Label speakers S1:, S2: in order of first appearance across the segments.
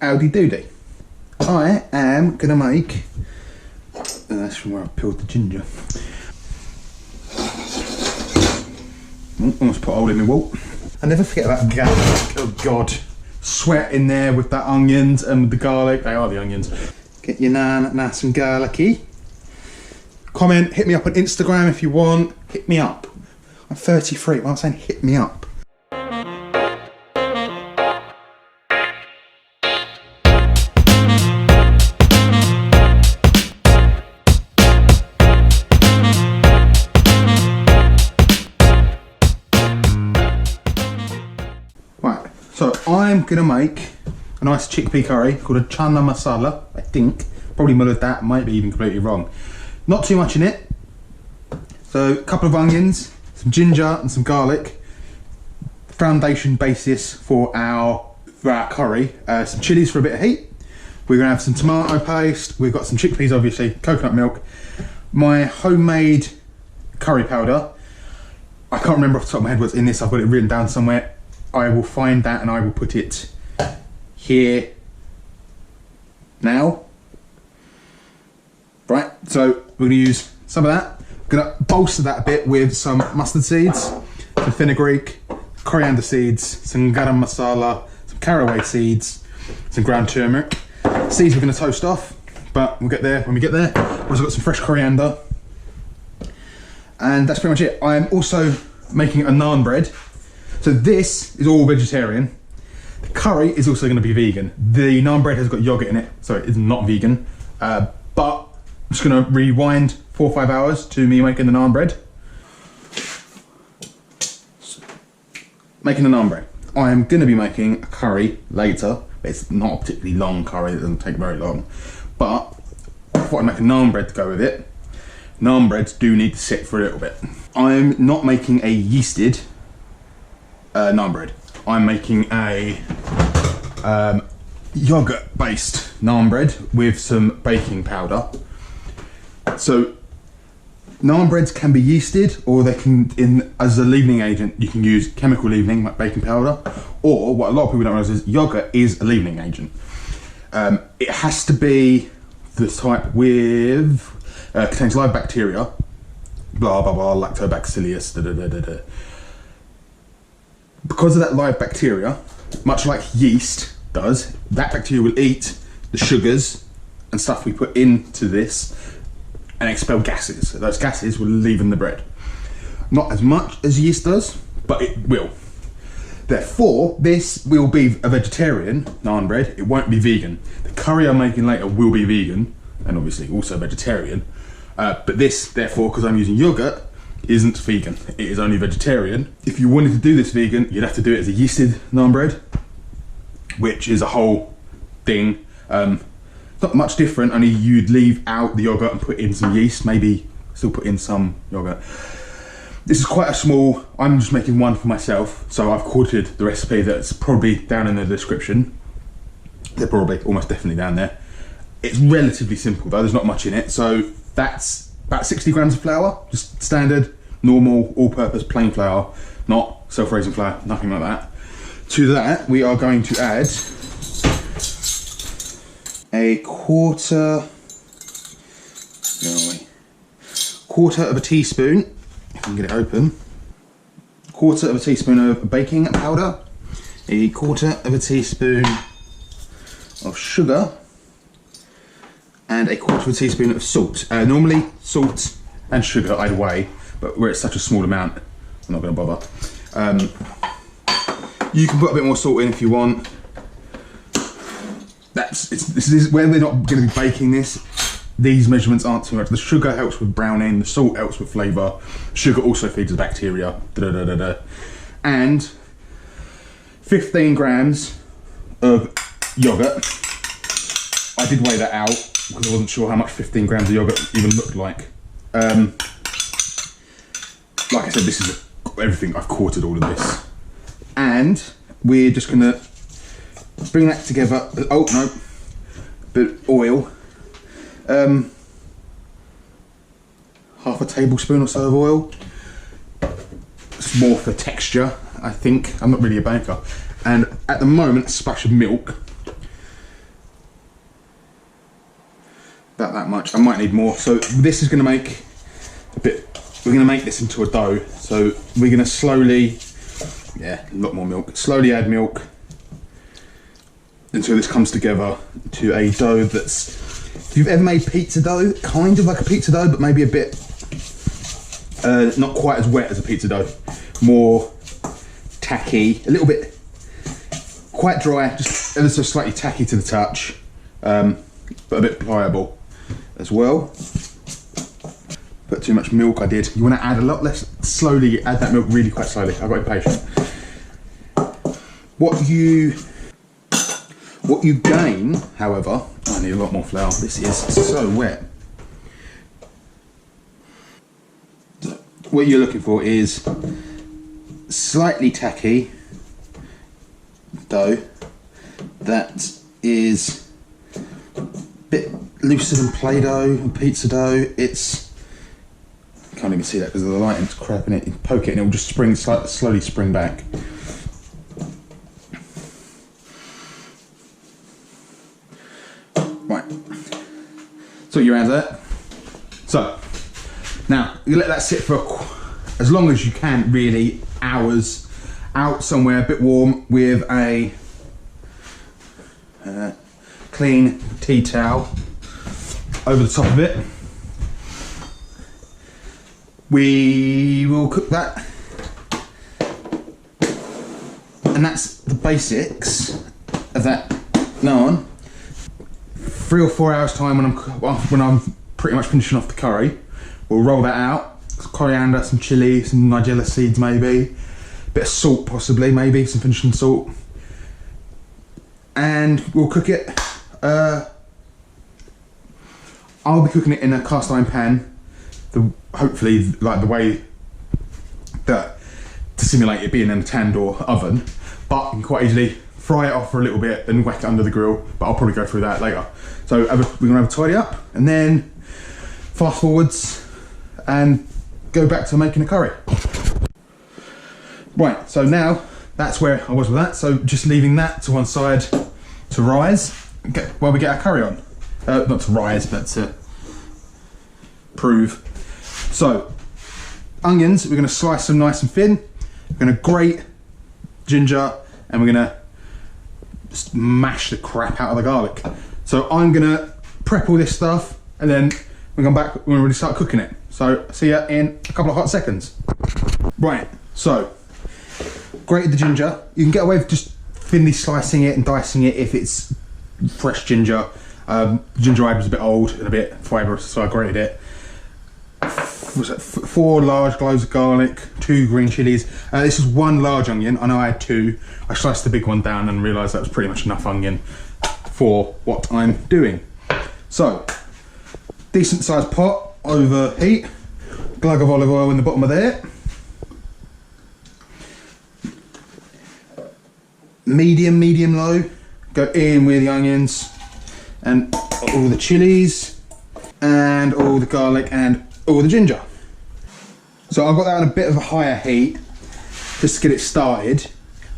S1: Howdy doody. I am gonna make, that's from where I peeled the ginger. Almost put a hole in my wall. I never forget about garlic. Oh God. Sweat in there with that onions and with the garlic. They are the onions. Get your naan nice and garlicky. Comment, hit me up on Instagram if you want. Hit me up. I'm 33, well I'm saying hit me up. Right, so I'm gonna make a nice chickpea curry called a Chana Masala, I think. Probably muddled that, might be even completely wrong. Not too much in it. So a couple of onions, some ginger and some garlic. Foundation basis for our curry. Some chillies for a bit of heat. We're gonna have some tomato paste. We've got some chickpeas, obviously, coconut milk. My homemade curry powder. I can't remember off the top of my head what's in this. I've got it written down somewhere. I will find that and I will put it here now. Right, so we're gonna use some of that. I'm gonna bolster that a bit with some mustard seeds, some fenugreek, coriander seeds, some garam masala, some caraway seeds, some ground turmeric. Seeds we're gonna toast off, but we'll get there when we get there. I've also got some fresh coriander. And that's pretty much it. I'm also making a naan bread. So this is all vegetarian. The curry is also gonna be vegan. The naan bread has got yogurt in it, so it's not vegan. But I'm just gonna rewind 4 or 5 hours to me making the naan bread. Making the naan bread. I am gonna be making a curry later. It's not a particularly long curry, it doesn't take very long. But I thought I'd make a naan bread to go with it. Naan breads do need to sit for a little bit. I'm not making a yeasted naan bread. I'm making a yogurt based naan bread with some baking powder. So naan breads can be yeasted, or they can, as a leavening agent, you can use chemical leavening like baking powder, or what a lot of people don't realize is yogurt is a leavening agent. It has to be the type with contains live bacteria, blah blah blah, lactobacillus, da da da da da. Because of that live bacteria, much like yeast does, that bacteria will eat the sugars and stuff we put into this and expel gases. So those gases will leaven the bread. Not as much as yeast does, but it will. Therefore, this will be a vegetarian naan bread. It won't be vegan. The curry I'm making later will be vegan, and obviously also vegetarian. But this, therefore, because I'm using yogurt, isn't vegan. It is only vegetarian. If you wanted to do this vegan, you'd have to do it as a yeasted naan bread, which is a whole thing. Not much different, only you'd leave out the yogurt and put in some yeast, maybe still put in some yogurt. This is quite a small, I'm just making one for myself, so I've quoted the recipe that's probably down in the description. They're probably almost definitely down there. It's relatively simple though, there's not much in it. So that's about 60 grams of flour, just standard, normal, all-purpose, plain flour, not self-raising flour, nothing like that. To that, we are going to add a quarter of a teaspoon, if I can get it open, quarter of a teaspoon of baking powder, a quarter of a teaspoon of sugar, and a quarter of a teaspoon of salt. Normally salt and sugar I'd weigh, but where it's such a small amount, I'm not going to bother. You can put a bit more salt in if you want. This is where we're not going to be baking this. These measurements aren't too much. The sugar helps with browning, the salt helps with flavour. Sugar also feeds the bacteria. And 15 grams of yogurt. I did weigh that out because I wasn't sure how much 15 grams of yogurt even looked like. Like I said, this is everything. I've quartered all of this. And we're just going to bring that together. Oh no, but oil. Half a tablespoon or so of oil. It's more for texture, I think. I'm not really a baker. And at the moment, a splash of milk. about that much. I might need more. So this is going to make a bit. We're going to make this into a dough. So we're going to slowly, a lot more milk. Slowly add milk until this comes together to a dough that's. If you've ever made pizza dough, kind of like a pizza dough, but maybe a bit not quite as wet as a pizza dough, more tacky, a little bit quite dry, just ever so slightly tacky to the touch, but a bit pliable as well. Put too much milk, I did. You want to add a lot less, slowly add that milk really quite slowly. I've got impatient. What you gain, however, I need a lot more flour. This is so wet. What you're looking for is slightly tacky dough that is a bit looser than Play-Doh and pizza dough. It's, can't even see that because of the lighting's crap in it. You poke it and it will just slowly spring back. Right, so your hands there. So now you let that sit for as long as you can, really, hours, out somewhere a bit warm with a clean tea towel over the top of it. We will cook that, and that's the basics of that naan. 3 or 4 hours time when I'm pretty much finishing off the curry, we'll roll that out. Some coriander, some chillies, some nigella seeds maybe, a bit of salt possibly, maybe some finishing salt, and we'll cook it. I'll be cooking it in a cast iron pan, hopefully like the way that to simulate it being in a tandoor oven, but you can quite easily fry it off for a little bit, then whack it under the grill, but I'll probably go through that later. So we're gonna have a tidy up, and then fast forwards and go back to making a curry. Right, so now that's where I was with that, so just leaving that to one side to rise while we get our curry on. Not to rise, but to prove. So, onions, we're gonna slice them nice and thin, we're gonna grate ginger, and we're gonna just mash the crap out of the garlic. So I'm gonna prep all this stuff, and then we come back when we really start cooking it. So see ya in a couple of hot seconds. Right, so grated the ginger. You can get away with just thinly slicing it and dicing it if it's fresh ginger. Ginger I was a bit old and a bit fibrous, so I grated it. Was it 4 large cloves of garlic, 2 green chillies. This is 1 large onion. I know I had 2. I sliced the big one down and realised that was pretty much enough onion for what I'm doing. So, decent sized pot over heat. Glug of olive oil in the bottom of there. Medium low. Go in with the onions and all the chillies and all the garlic and all the ginger. So I've got that on a bit of a higher heat just to get it started,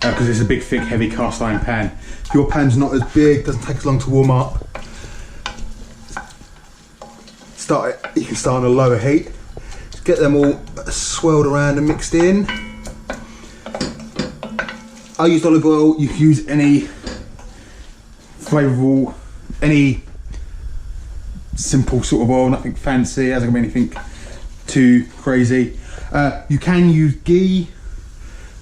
S1: because it's a big, thick, heavy cast iron pan. If your pan's not as big, doesn't take as long to warm up, you can start on a lower heat. Just get them all swirled around and mixed in. I used olive oil. You can use any flavourful, any simple sort of oil, nothing fancy, hasn't gonna be anything too crazy. You can use ghee,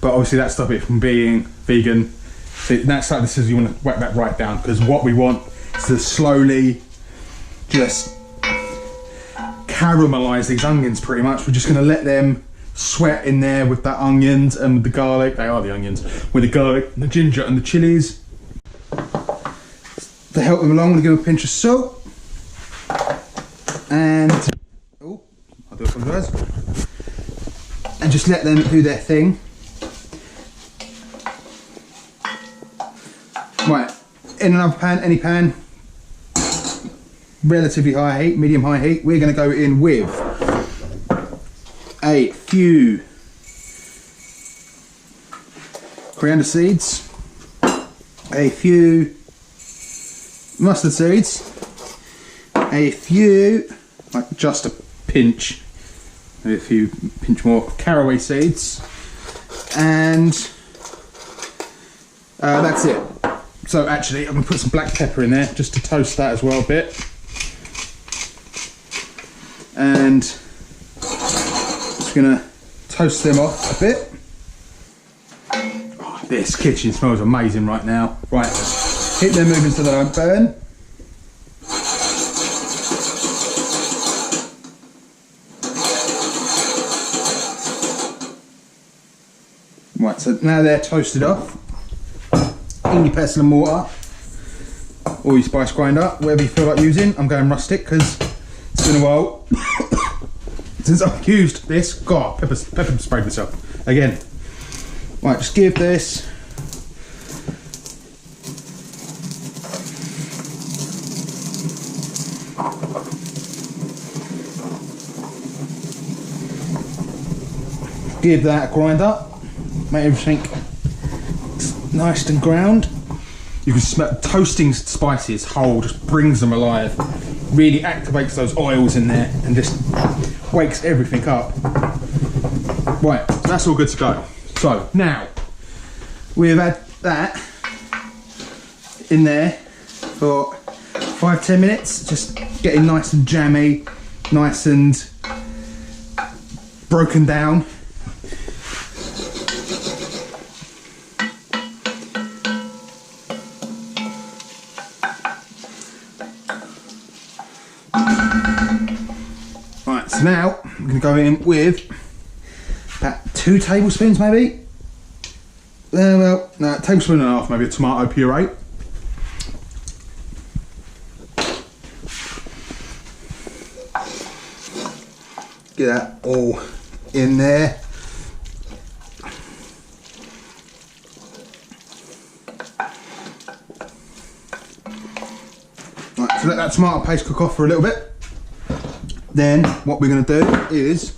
S1: but obviously that stops it from being vegan. So that's like this is, you want to whack that right down, because what we want is to slowly just caramelize these onions pretty much. We're just gonna let them sweat in there with the onions and with the garlic. They are the onions, with the garlic, the ginger and the chilies. To help them along, I'm gonna give them a pinch of salt. And, oh, I do apologise. And just let them do their thing. Right, in another pan, any pan, relatively high heat, medium high heat, we're going to go in with a few coriander seeds, a few mustard seeds, a few, like just a pinch, maybe a few pinch more caraway seeds, and that's it. So actually I'm going to put some black pepper in there just to toast that as well a bit. And just going to toast them off a bit. Oh, this kitchen smells amazing right now. Right, keep them moving so they don't burn. Right, so now they're toasted off. In your pestle and mortar, or your spice grinder, whatever you feel like using. I'm going rustic because it's been a while since I've used this. God, pepper sprayed myself again. Right, just give this that a grind up, make everything nice and ground. You can smell toasting spices whole, just brings them alive, really activates those oils in there and just wakes everything up. Right, so that's all good to go. So now we've had that in there for 5-10 minutes, just getting nice and jammy, nice and broken down. Right, so now I'm going to go in with about 2 tablespoons maybe. Well, no, tablespoon and a half maybe of tomato puree. Get that all in there. Right, so let that tomato paste cook off for a little bit. Then what we're going to do is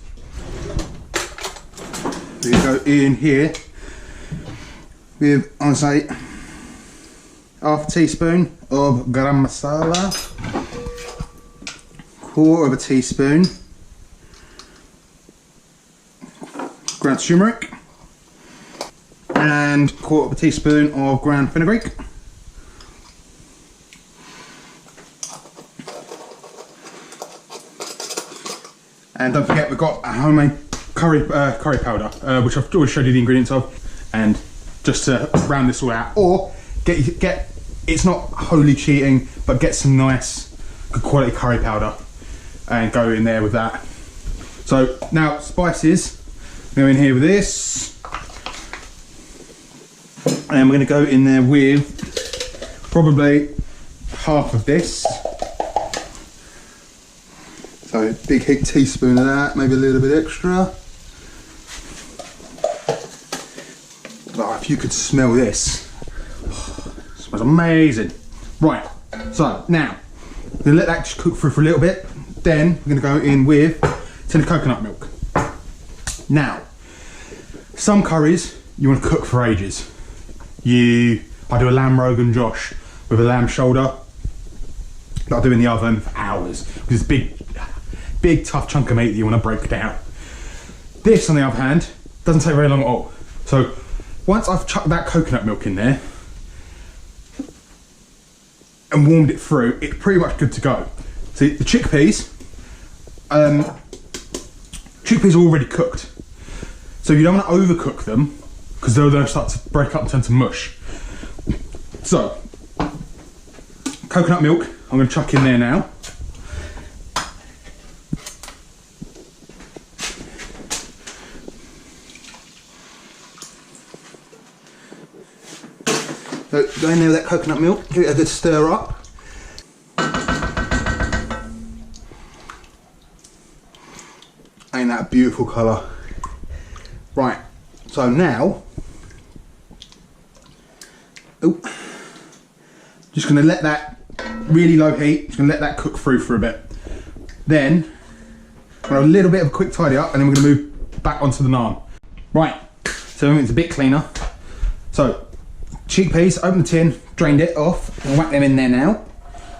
S1: we're going to go in here with, I'll say, half a teaspoon of Garam Masala, quarter of a teaspoon ground turmeric, and quarter of a teaspoon of ground fenugreek. And don't forget, we've got a homemade curry powder, which I've already showed you the ingredients of. And just to round this all out, or get it's not wholly cheating, but get some nice, good quality curry powder and go in there with that. So now spices, go in here with this, and we're going to go in there with probably half of this. So a big heaped teaspoon of that, maybe a little bit extra. Oh, if you could smell this, it smells amazing. Right, so now, we're gonna let that just cook for a little bit. Then we're gonna go in with a tin of coconut milk. Now, some curries you want to cook for ages. I do a lamb Rogan Josh with a lamb shoulder that I do in the oven for hours. Because it's big tough chunk of meat that you want to break down. This, on the other hand, doesn't take very long at all. So once I've chucked that coconut milk in there and warmed it through, it's pretty much good to go. See, the chickpeas are already cooked. So you don't want to overcook them because they'll start to break up and turn to mush. So, coconut milk, I'm going to chuck in there now. So go in there with that coconut milk, give it a good stir up. Ain't that a beautiful colour? Right, so now, just going to let that really low heat, just going to let that cook through for a bit. Then, a little bit of a quick tidy up, and then we're going to move back onto the naan. Right, so it's a bit cleaner. So, chickpeas, open the tin, drained it off, and whack them in there now.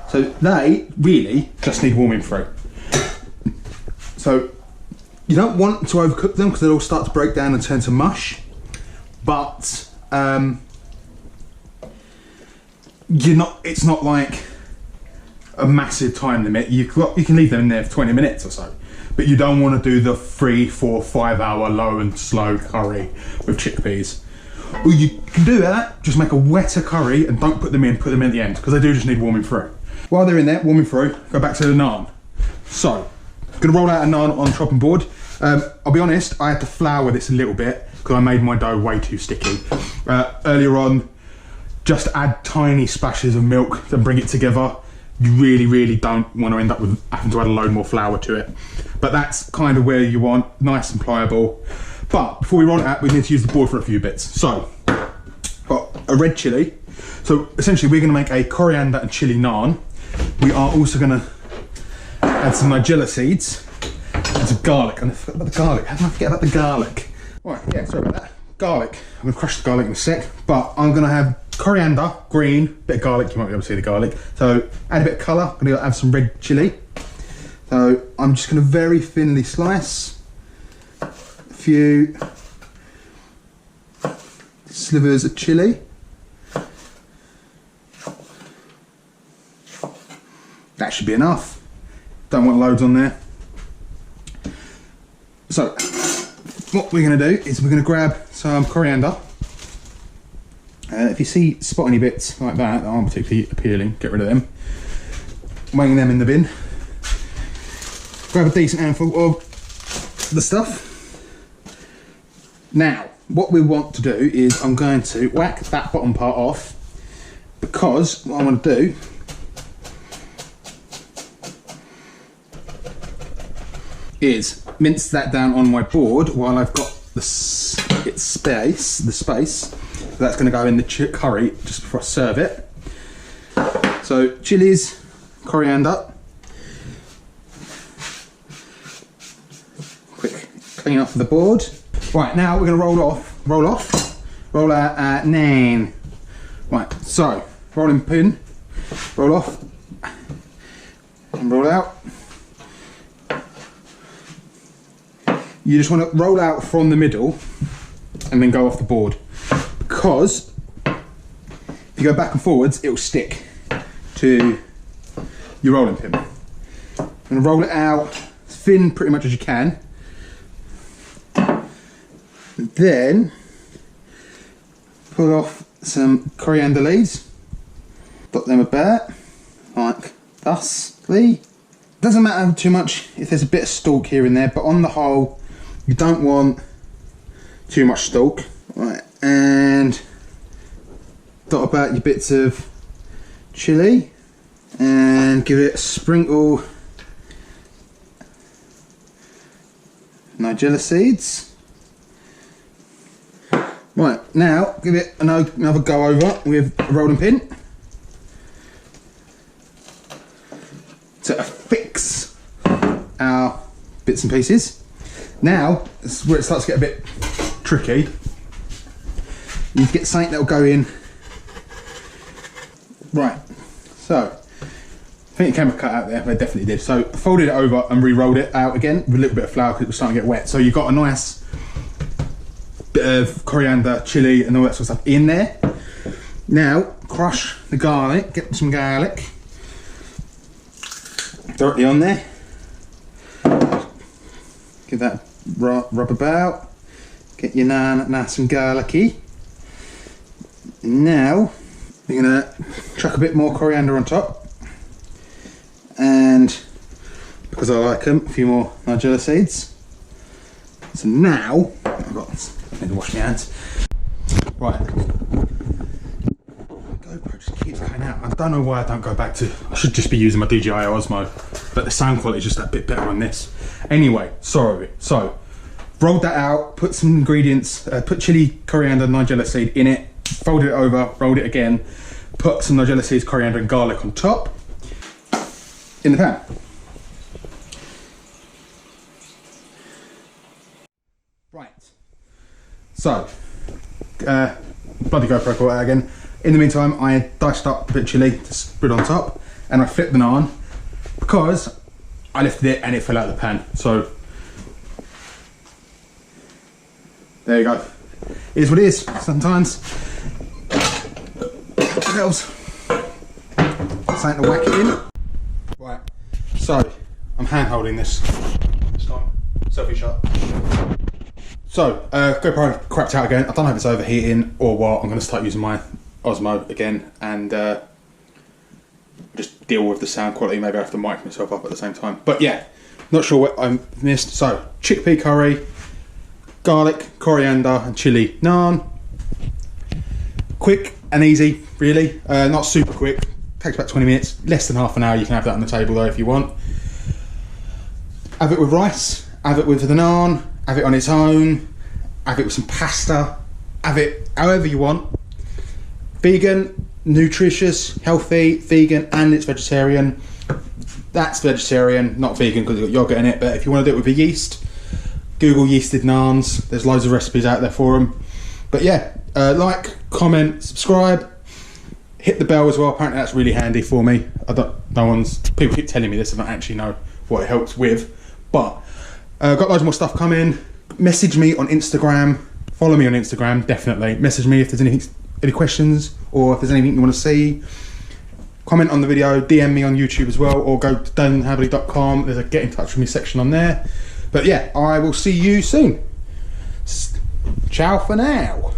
S1: So they really just need warming through. So you don't want to overcook them because they'll all start to break down and turn to mush. But it's not like a massive time limit. You can leave them in there for 20 minutes or so. But you don't want to do the 3, 4, 5 hour low and slow curry with chickpeas. Or you can do that, just make a wetter curry and don't put them in, put them in at the end, because they do just need warming through. While they're in there, warming through, go back to the naan. So, I'm gonna roll out a naan on the chopping board. I'll be honest, I had to flour this a little bit because I made my dough way too sticky. Earlier on, just add tiny splashes of milk and bring it together. You really, really don't want to end up with having to add a load more flour to it. But that's kind of where you want, nice and pliable. But before we roll it out, we need to use the board for a few bits. So, got a red chilli. So essentially we're gonna make a coriander and chilli naan. We are also gonna add some nigella seeds and some garlic. And I forgot about the garlic. How did I forget about the garlic? Right, yeah, sorry about that. Garlic. I'm gonna crush the garlic in a sec, but I'm gonna have coriander, green, bit of garlic. You might be able to see the garlic. So add a bit of colour. I'm gonna add some red chilli. So I'm just gonna very thinly slice a few slivers of chilli. That should be enough. Don't want loads on there. So what we're going to do is we're going to grab some coriander. If you see spotty bits like that aren't particularly appealing, get rid of them. Weighing them in the bin. Grab a decent handful of the stuff. Now, what we want to do is I'm going to whack that bottom part off, because what I want to do is mince that down on my board while I've got the space. That's going to go in the curry just before I serve it. So chilies, coriander, quick clean off the board. Right, now we're going to roll out naan. Right, so rolling pin, roll off and roll out. You just want to roll out from the middle and then go off the board, because if you go back and forwards, it will stick to your rolling pin. I'm going to roll it out thin pretty much as you can. Then pull off some coriander leaves, dot them about like thusly. Doesn't matter too much if there's a bit of stalk here and there, but on the whole, you don't want too much stalk. Right, and dot about your bits of chilli and give it a sprinkle nigella seeds. Right, now give it another go over with a rolling pin to affix our bits and pieces. Now, this is where it starts to get a bit tricky. You need to get something that will go in. Right, so I think the camera cut out there, they definitely did. So I folded it over and re-rolled it out again with a little bit of flour because it was starting to get wet. So you've got a nice bit of coriander, chilli and all that sort of stuff in there. Now crush the garlic, get some garlic directly on there. Give that rub about. Get your naan nice and garlicky. Now you're gonna chuck a bit more coriander on top, and because I like them, a few more nigella seeds. So now I need to wash my hands. Right, GoPro just keeps cutting out. I don't know why I don't go back to. I should just be using my DJI Osmo, but the sound quality is just that bit better on this. Anyway, sorry. So rolled that out, put some ingredients, put chili, coriander, nigella seed in it, folded it over, rolled it again, put some nigella seeds, coriander and garlic on top in the pan. Right, so bloody GoPro caught out again. In the meantime, I diced up a bit of chili to spread on top. and I flipped the naan because I lifted it and it fell out of the pan. So there you go. It is what it is. Sometimes it helps. Something to whack it in. Right. So I'm hand holding this time. Selfie shot. So GoPro crapped out again. I don't know if it's overheating or what. I'm going to start using my Osmo again and just deal with the sound quality. Maybe I have to mic myself up at the same time. But yeah, not sure what I missed. So chickpea curry, garlic, coriander and chilli naan. Quick and easy, really. Not super quick. Takes about 20 minutes. Less than half an hour. You can have that on the table though if you want. Have it with rice. Have it with the naan. Have it on its own. Have it with some pasta. Have it however you want. Vegan, nutritious, healthy, vegan, and it's vegetarian. That's vegetarian, not vegan because it's got yogurt in it. But if you want to do it with a yeast, Google yeasted naans. There's loads of recipes out there for them. But yeah, like, comment, subscribe, hit the bell as well. Apparently that's really handy for me. People keep telling me this, I don't actually know what it helps with. But got loads more stuff coming. Message me on Instagram. Follow me on Instagram, definitely. Message me if there's any questions or if there's anything you want to see. Comment on the video, DM me on YouTube as well, or go to danhabberley.com. There's a get in touch with me section on there. But yeah, I will see you soon. Ciao for now.